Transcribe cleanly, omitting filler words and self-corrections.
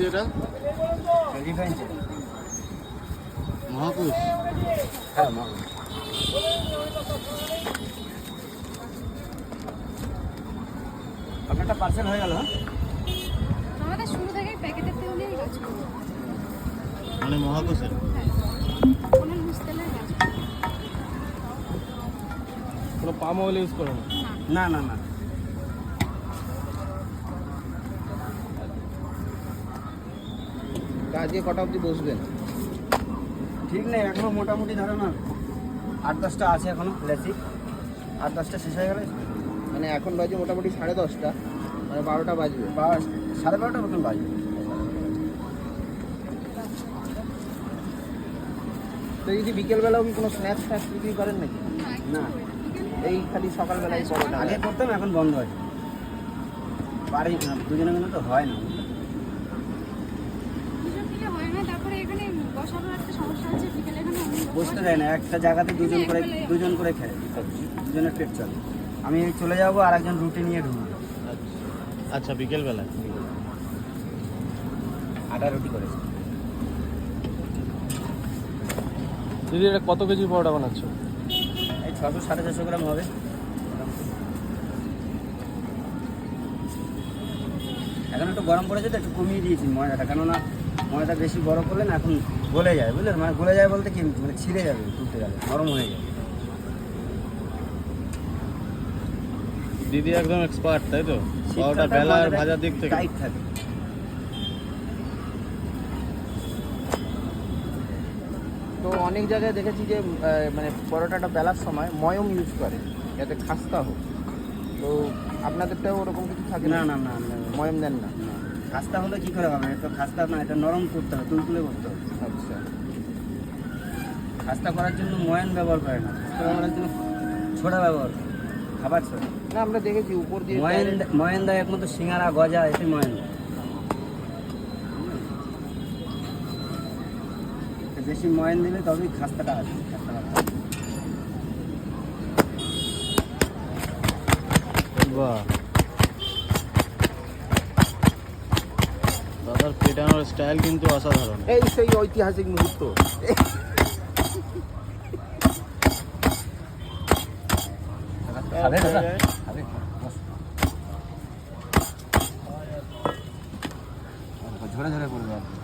এটা? মহাকুশ। হ্যাঁ মহাকুশ। আপনারটা পার্সেল হয়ে গেল? আমাদের শুরু থেকেই প্যাকেটের তেল দিয়েই কাজ করি। মানে মহাকুশের? হ্যাঁ, কোনো লুজ তেলের কাজ করি কোনো পাম অয়েল ইউজ করো না? না না না। আজকে কটা অবধি বসবেন? ঠিক নেই, এখনো মোটামুটি ধরো না 8-10টা আছে এখনো লেসি। 8-10টা শেষ হয়ে গেলে মানে এখন বাজে মোটামুটি 10:30, মানে 12টা বাজবে। বা 12:30টার মতন বাজবে। তো যদি বিকেলবেলাও কি কোনো স্ন্যাক্স ফ্যাক্স বিক্রি করেন নাকি? না, এই খালি সকালবেলায় পরোটা? আগে করতাম, এখন বন্ধ আছে। পারি না, দুজনে মিলে তো হয় না। দুজন মিলে হয় না। তারপরে এখানে বসানোর একটা সমস্যা আছে, বিকেলে এখানে অন্য লোক বসতে বসে। দেয় না, একটা জায়গাতে দুজন করে খায়, দুজনের পেট চলে। আমি চলে যাবো আর একজন রুটি নিয়ে ঢুকবো। আচ্ছা, বিকেল বেলায়। আটা রুটি করেছি। দিদি এটা কত কেজি পরোটা বানাচ্ছ? এই 600-450 গ্রাম হবে। এখন একটু গরম পড়েছে তো একটু কমিয়ে দিয়েছি ময়দাটা, কেননা ময়দা বেশি বড় করলে না এখন গলে যায়, বুঝলেন? মানে গলে যায় বলতে কি, মানে ছিঁড়ে যাবে, তুলতে গেলে নরম হয়ে যাবে। দিদি একদম এক্সপার্ট, তাই তো? পরোটা বেলা আর ভাজার দিক থেকে। টাইট থাকে। তো অনেক জায়গায় দেখেছি যে মানে পরোটাটা বেলার সময় ময়ম ইউজ করে যাতে খাস্তা হোক। তো আপনাদেরটাও ওরকম কিছু থাকে? না না না না, ময়ম দেন না? খাস্তা হলে কি করে হবে? এটা খাস্তা না, এটা নরম করতে হবে, তুলতুলে করতে হবে। আচ্ছা। খাস্তা করার জন্য ময়ান ব্যবহার করে না, খাস্তা ব্যবহারের জন্য ছোড়া ব্যবহার করে, খাবার ছোড়া। না, আমরা দেখেছি উপর দিয়ে ময়ান দেয় একমাত্র সিঙ্গারা গজা, এতে ময়ান দেয়। বেশি ময়ান দিলে তবেই খাস্তাটা আসবে, খাস্তাটা আসবে। বাহ, দাদার পেটানোর স্টাইল কিন্তু অসাধারণ। এই সেই ঐতিহাসিক মুহূর্ত। খাবে দাদা? খাবে? বস। ঝরে ঝরে পড়বে আর কি।